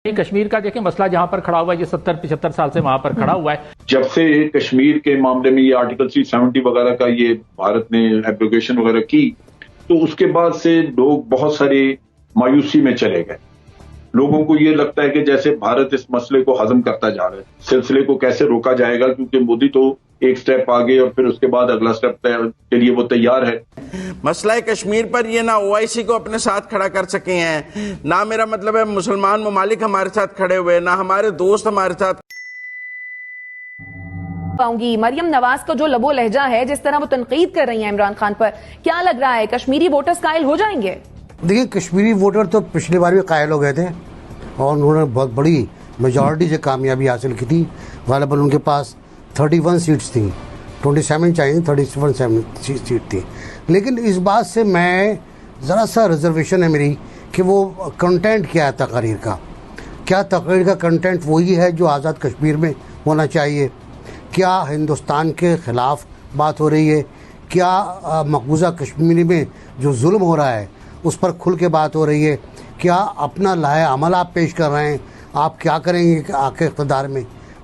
کشمیر کا دیکھیں مسئلہ جہاں پر کھڑا ہوا ہے یہ 70-75 سال سے وہاں پر کھڑا ہوا ہے. جب سے کشمیر کے معاملے میں یہ آرٹیکل 370 وغیرہ کا یہ بھارت نے ایبروگیشن وغیرہ کی تو اس کے بعد سے لوگ بہت سارے مایوسی میں چلے گئے. لوگوں کو یہ لگتا ہے کہ جیسے بھارت اس مسئلے کو ہضم کرتا جا رہا ہے. سلسلے کو کیسے روکا جائے گا کیونکہ مودی تو ایک سٹیپ آگے اور پھر اس کے بعد اگلا سٹیپ کے لیے وہ تیار ہے. مسئلہ کشمیر پر یہ نہ OIC کو اپنے ساتھ کھڑا کر سکے ہیں، نہ میرا مطلب ہے مسلمان ممالک ہمارے ساتھ کھڑے ہوئے، نہ ہمارے دوست ہمارے ساتھ. پاؤں گی مریم نواز کا جو لب و لہجہ ہے، جس طرح وہ تنقید کر رہی ہیں عمران خان پر، کیا لگ رہا ہے کشمیری ووٹرز قائل ہو جائیں گے؟ دیکھیں کشمیری ووٹر تو پچھلی بار بھی قائل ہو گئے تھے اور انہوں نے بہت بڑی میجورٹی سے کامیابی حاصل کی تھی. غالباً ان کے پاس 31 سیٹس تھیں، 27 چاہیے 37 سیٹ تھی. لیکن اس بات سے میں ذرا سا ریزرویشن ہے میری کہ وہ کنٹینٹ کیا ہے تقریر کا. کیا تقریر کا کنٹینٹ وہی ہے جو آزاد کشمیر میں ہونا چاہیے؟ کیا ہندوستان کے خلاف بات ہو رہی ہے؟ کیا مقبوضہ کشمیر میں جو ظلم ہو رہا ہے اس پر کھل کے بات ہو رہی ہے؟ کیا اپنا لائحہ عمل آپ پیش کر رہے ہیں؟ آپ کیا کریں گے آ کے اقتدار میں؟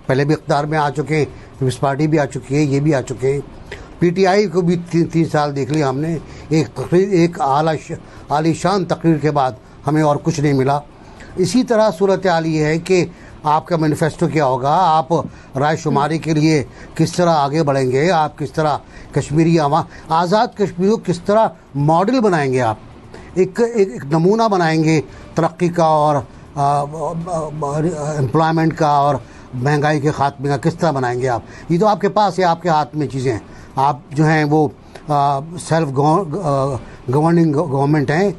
پہلے بھی اقتدار میں آ چکے ہیں، پیپلز پارٹی بھی آ چکی ہے، یہ بھی آ چکے ہیں. PTI کو بھی 3 سال دیکھ لیا ہم نے. ایک عالی شان تقریر کے بعد ہمیں اور کچھ نہیں ملا. اسی طرح صورتحال یہ ہے کہ آپ کا مینیفیسٹو کیا ہوگا، آپ رائے شماری کے لیے کس طرح آگے بڑھیں گے، آپ کس طرح کشمیری عوام آزاد کشمیر کو کس طرح ماڈل بنائیں گے، آپ ایک نمونہ بنائیں گے ترقی کا اور امپلائمنٹ کا اور مہنگائی کے خاتمے کا کس طرح بنائیں گے آپ؟ یہ تو آپ کے پاس ہے، آپ کے ہاتھ میں چیزیں ہیں. آپ جو ہیں وہ سیلف گورننگ گورنمنٹ ہیں،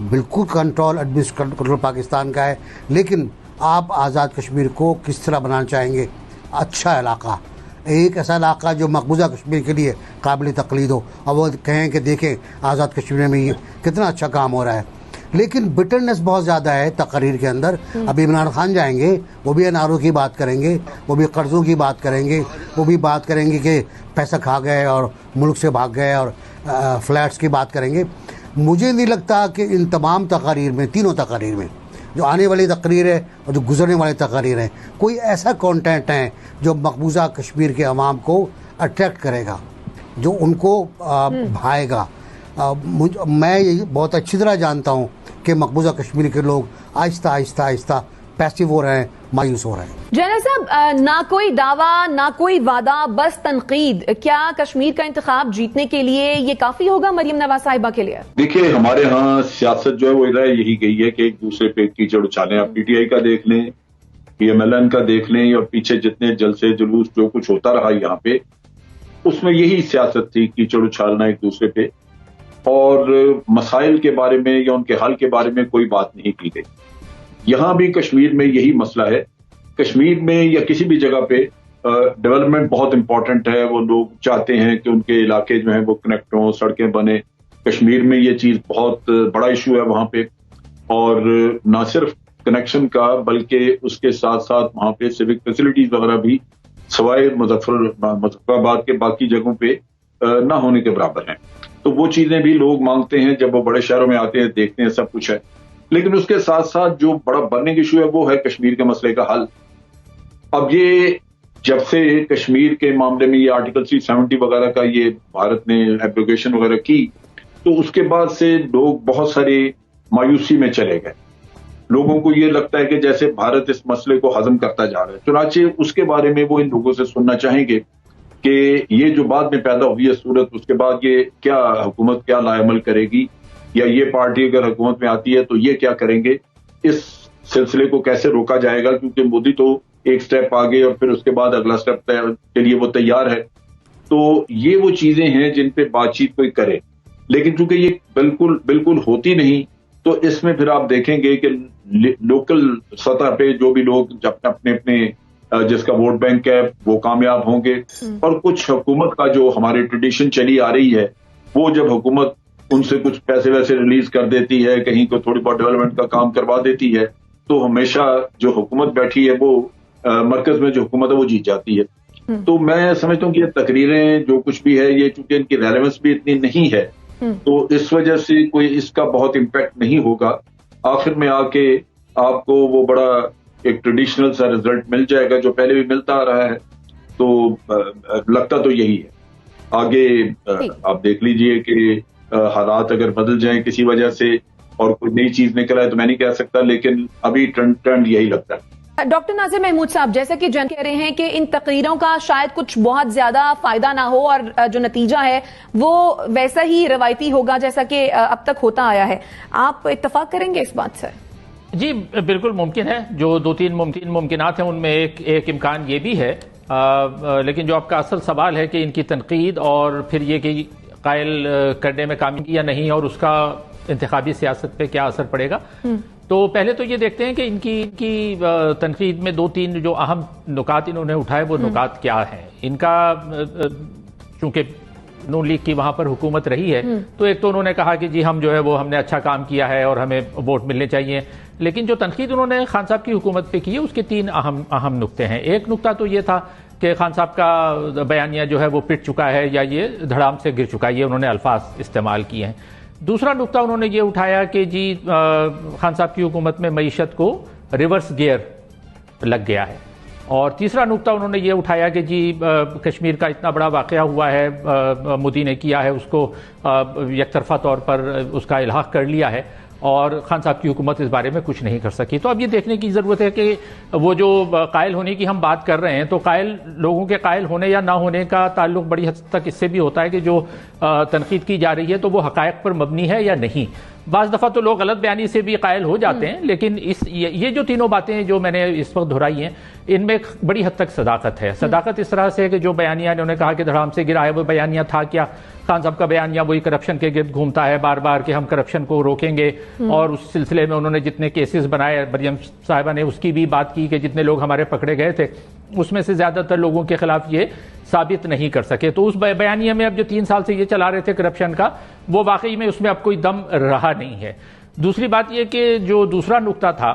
بالکل کنٹرول پاکستان کا ہے. لیکن آپ آزاد کشمیر کو کس طرح بنانا چاہیں گے؟ اچھا علاقہ، ایک ایسا علاقہ جو مقبوضہ کشمیر کے لیے قابل تقلید ہو اور وہ کہیں کہ دیکھیں آزاد کشمیر میں یہ کتنا اچھا کام ہو رہا ہے. لیکن بٹرنس بہت زیادہ ہے تقریر کے اندر. اب عمران خان جائیں گے، وہ بھی NRO کی بات کریں گے، وہ بھی قرضوں کی بات کریں گے، وہ بھی بات کریں گے کہ پیسہ کھا گئے اور ملک سے بھاگ گئے اور فلیٹس کی بات کریں گے. مجھے نہیں لگتا کہ ان تمام تقاریر میں، تینوں تقاریر میں، جو آنے والی تقریر ہے اور جو گزرنے والی تقاریر ہیں، کوئی ایسا کانٹینٹ ہے جو مقبوضہ کشمیر کے عوام کو اٹریکٹ کرے گا، جو ان کو بھائے گا. میں یہ بہت اچھی طرح جانتا ہوں کہ مقبوضہ کشمیر کے لوگ آہستہ آہستہ پیسو ہو رہے ہیں، مایوس ہو رہے ہیں. جنرل صاحب، نہ کوئی دعویٰ نہ کوئی وعدہ، بس تنقید. کیا کشمیر کا انتخاب جیتنے کے لیے یہ کافی ہوگا مریم نواز صاحبہ کے لیے؟ دیکھیے ہمارے ہاں سیاست جو ہے وہ ادھر یہی گئی ہے کہ ایک دوسرے پہ کیچڑ اچھالیں. آپ PTI کا دیکھ لیں، PMLN کا دیکھ لیں، اور پیچھے جتنے جلسے جلوس جو کچھ ہوتا رہا یہاں پہ، اس میں یہی سیاست تھی، کیچڑ اچھالنا ایک دوسرے پہ، اور مسائل کے بارے میں یا ان کے حل کے بارے میں کوئی بات نہیں کی گئی. یہاں بھی کشمیر میں یہی مسئلہ ہے. کشمیر میں یا کسی بھی جگہ پہ ڈیولپمنٹ بہت امپورٹنٹ ہے. وہ لوگ چاہتے ہیں کہ ان کے علاقے جو ہیں وہ کنیکٹ ہوں، سڑکیں بنے. کشمیر میں یہ چیز بہت بڑا ایشو ہے وہاں پہ، اور نہ صرف کنیکشن کا بلکہ اس کے ساتھ ساتھ وہاں پہ سیوک فیسلٹیز وغیرہ بھی سوائے مظفر آباد کے باقی جگہوں پہ نہ ہونے کے برابر ہیں. تو وہ چیزیں بھی لوگ مانگتے ہیں جب وہ بڑے شہروں میں آتے ہیں، دیکھتے ہیں سب کچھ ہے. لیکن اس کے ساتھ ساتھ جو بڑا برننگ ایشو ہے وہ ہے کشمیر کے مسئلے کا حل. اب یہ جب سے کشمیر کے معاملے میں یہ آرٹیکل 370 وغیرہ کا یہ بھارت نے ایبروگیشن وغیرہ کی تو اس کے بعد سے لوگ بہت سارے مایوسی میں چلے گئے. لوگوں کو یہ لگتا ہے کہ جیسے بھارت اس مسئلے کو ہضم کرتا جا رہا ہے. چنانچہ اس کے بارے میں وہ ان لوگوں سے سننا چاہیں گے کہ یہ جو بعد میں پیدا ہوئی ہے صورت، اس کے بعد یہ کیا حکومت کیا لائے عمل کرے گی، یا یہ پارٹی اگر حکومت میں آتی ہے تو یہ کیا کریں گے، اس سلسلے کو کیسے روکا جائے گا کیونکہ مودی تو ایک سٹیپ آگے اور پھر اس کے بعد اگلا سٹیپ کے لیے وہ تیار ہے. تو یہ وہ چیزیں ہیں جن پہ بات چیت کوئی کرے. لیکن چونکہ یہ بالکل ہوتی نہیں، تو اس میں پھر آپ دیکھیں گے کہ لوکل سطح پہ جو بھی لوگ اپنے جس کا ووٹ بینک ہے وہ کامیاب ہوں گے. اور کچھ حکومت کا جو ہماری ٹریڈیشن چلی آ رہی ہے، وہ جب حکومت ان سے کچھ پیسے ویسے ریلیز کر دیتی ہے، کہیں کو تھوڑی بہت ڈیولپمنٹ کا کام کروا دیتی ہے، تو ہمیشہ جو حکومت بیٹھی ہے وہ مرکز میں جو حکومت ہے وہ جیت جاتی ہے. تو میں سمجھتا ہوں کہ یہ تقریریں جو کچھ بھی ہے، یہ چونکہ ان کی ریلیونس بھی اتنی نہیں ہے، تو اس وجہ سے کوئی اس کا بہت امپیکٹ نہیں ہوگا. آخر میں آ کے آپ کو وہ بڑا ایک ٹریڈیشنل سا رزلٹ مل جائے گا جو پہلے بھی ملتا آ رہا ہے. تو لگتا تو یہی ہے. آگے آپ دیکھ لیجئے کہ حالات اگر بدل جائیں کسی وجہ سے اور کوئی نئی چیز نکل آئے تو میں نہیں کہہ سکتا, لیکن ابھی ٹرینڈ یہی لگتا ہے. ڈاکٹر ناظر محمود صاحب, جیسا کہ جن کہہ رہے ہیں کہ ان تقریروں کا شاید کچھ بہت زیادہ فائدہ نہ ہو اور جو نتیجہ ہے وہ ویسا ہی روایتی ہوگا جیسا کہ اب تک ہوتا آیا ہے, آپ اتفاق کریں گے اس بات سے؟ جی بالکل ممکن ہے. جو 2-3 ممکنات ہیں ان میں ایک امکان یہ بھی ہے, لیکن جو آپ کا اصل سوال ہے کہ ان کی تنقید اور پھر یہ کہ قائل کرنے میں کامیابی یا نہیں اور اس کا انتخابی سیاست پہ کیا اثر پڑے گا, تو پہلے تو یہ دیکھتے ہیں کہ ان کی تنقید میں 2-3 جو اہم نکات انہوں نے اٹھائے وہ نکات کیا ہیں. ان کا چونکہ نون لیگ کی وہاں پر حکومت رہی ہے تو ایک تو انہوں نے کہا کہ جی ہم جو ہے وہ ہم نے اچھا کام کیا ہے اور ہمیں ووٹ ملنے چاہیے, لیکن جو تنقید انہوں نے خان صاحب کی حکومت پہ کی ہے اس کے 3 اہم نقطے ہیں. ایک نقطہ تو یہ تھا کہ خان صاحب کا بیانیہ جو ہے وہ پٹ چکا ہے یا یہ دھڑام سے گر چکا ہے, یہ انہوں نے الفاظ استعمال کیے ہیں. دوسرا نقطہ انہوں نے یہ اٹھایا کہ جی خان صاحب کی حکومت میں معیشت کو ریورس گیئر لگ گیا ہے. اور تیسرا نقطہ انہوں نے یہ اٹھایا کہ جی کشمیر کا اتنا بڑا واقعہ ہوا ہے, مودی نے کیا ہے اس کو یک طرفہ طور پر اس کا الحاق کر لیا ہے اور خان صاحب کی حکومت اس بارے میں کچھ نہیں کر سکی. تو اب یہ دیکھنے کی ضرورت ہے کہ وہ جو قائل ہونے کی ہم بات کر رہے ہیں تو لوگوں کے قائل ہونے یا نہ ہونے کا تعلق بڑی حد تک اس سے بھی ہوتا ہے کہ جو تنقید کی جا رہی ہے تو وہ حقائق پر مبنی ہے یا نہیں. بعض دفعہ تو لوگ غلط بیانی سے بھی قائل ہو جاتے ہیں, لیکن یہ جو تینوں باتیں جو میں نے اس وقت دہرائی ہیں ان میں بڑی حد تک صداقت ہے. صداقت اس طرح سے کہ جو بیانیہ انہوں نے کہا کہ دھڑام سے گرا ہے, وہ بیانیہ تھا کیا؟ خان صاحب کا بیانیہ وہی کرپشن کے گرد گھومتا ہے بار بار کہ ہم کرپشن کو روکیں گے, اور اس سلسلے میں انہوں نے جتنے کیسز بنائے, مریم صاحبہ نے اس کی بھی بات کی کہ جتنے لوگ ہمارے پکڑے گئے تھے اس میں سے زیادہ تر لوگوں کے خلاف یہ ثابت نہیں کر سکے. تو اس بیانیہ میں اب جو 3 سال سے یہ چلا رہے تھے کرپشن کا, وہ واقعی میں اس میں اب کوئی دم رہا نہیں ہے. دوسری بات یہ کہ جو دوسرا نقطہ تھا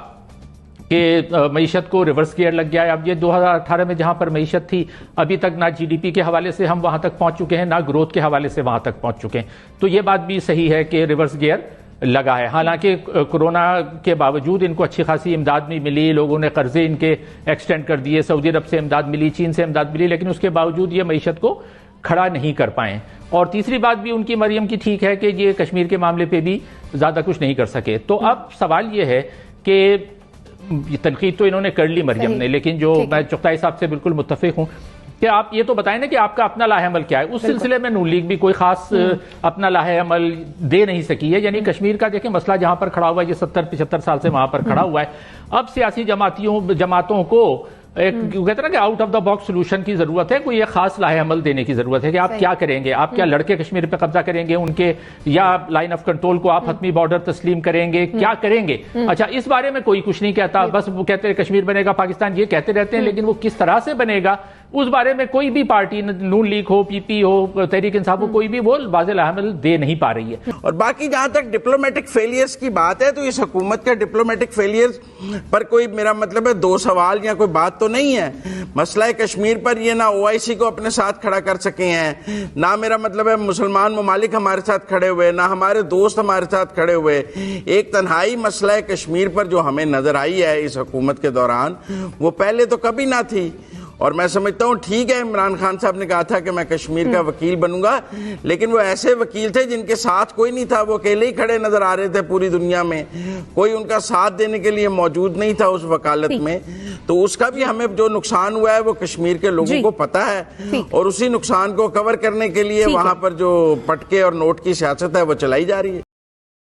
کہ معیشت کو ریورس گیئر لگ گیا ہے. اب یہ 2018 میں جہاں پر معیشت تھی ابھی تک نہ جی ڈی پی کے حوالے سے ہم وہاں تک پہنچ چکے ہیں, نہ گروتھ کے حوالے سے وہاں تک پہنچ چکے ہیں. تو یہ بات بھی صحیح ہے کہ ریورس گیئر لگا ہے. حالانکہ کورونا کے باوجود ان کو اچھی خاصی امداد بھی ملی, لوگوں نے قرضے ان کے ایکسٹینڈ کر دیے, سعودی عرب سے امداد ملی, چین سے امداد ملی, لیکن اس کے باوجود یہ معیشت کو کھڑا نہیں کر پائے. اور تیسری بات بھی ان کی مریم کی ٹھیک ہے کہ یہ کشمیر کے معاملے پہ بھی زیادہ کچھ نہیں کر سکے. تو اب سوال یہ ہے کہ تنقید تو انہوں نے کر لی مریم نے, لیکن جو میں چغتائی صاحب سے بالکل متفق ہوں کہ آپ یہ تو بتائیں نا کہ آپ کا اپنا لاہ عمل کیا ہے. اس سلسلے میں نون لیگ بھی کوئی خاص اپنا لاہ عمل دے نہیں سکی ہے. یعنی کشمیر کا دیکھیں مسئلہ جہاں پر کھڑا ہوا ہے یہ 70-75 سال سے وہاں پر کھڑا ہوا ہے. اب سیاسی جماعتوں کو ایک کہتے ہیں نا کہ out of the box solution کی ضرورت ہے, کوئی ایک خاص لاہ عمل دینے کی ضرورت ہے کہ آپ کیا کریں گے. آپ کیا لڑکے کشمیر پہ قبضہ کریں گے ان کے, یا لائن آف کنٹرول کو آپ حتمی بارڈر تسلیم کریں گے, کیا کریں گے؟ اچھا, اس بارے میں کوئی کچھ نہیں کہتا, بس وہ کہتے ہیں کشمیر بنے گا پاکستان, یہ کہتے رہتے ہیں, لیکن وہ کس طرح سے بنے گا اس بارے میں کوئی بھی پارٹی, نون لیگ ہو, پی پی ہو, تحریک انصاف ہو, کوئی بھی وہ واضح لاہ عمل دے نہیں پا رہی ہے. اور باقی جہاں تک ڈپلومیٹک فیلیئرز کی بات ہے تو اس حکومت کے ڈپلومیٹک فیلیئرز پر کوئی میرا مطلب ہے 2 سوال یا کوئی بات تو نہیں ہے. مسئلہ کشمیر پر یہ نہ OIC کو اپنے ساتھ کھڑا کر سکے ہیں, نہ میرا مطلب ہے مسلمان ممالک ہمارے ساتھ کھڑے ہوئے, نہ ہمارے دوست ہمارے ساتھ کھڑے ہوئے. ایک تنہائی مسئلہ کشمیر پر جو ہمیں نظر آئی ہے اس حکومت کے دوران وہ پہلے تو کبھی نہ تھی. اور میں سمجھتا ہوں ٹھیک ہے عمران خان صاحب نے کہا تھا کہ میں کشمیر کا وکیل بنوں گا, لیکن وہ ایسے وکیل تھے جن کے ساتھ کوئی نہیں تھا, وہ اکیلے ہی کھڑے نظر آ رہے تھے پوری دنیا میں, کوئی ان کا ساتھ دینے کے لیے موجود نہیں تھا اس وکالت میں. تو اس کا بھی ہمیں جو نقصان ہوا ہے وہ کشمیر کے لوگوں کو پتہ ہے, اور اسی نقصان کو کور کرنے کے لیے وہاں پر جو پٹکے اور نوٹ کی سیاست ہے وہ چلائی جا رہی ہے.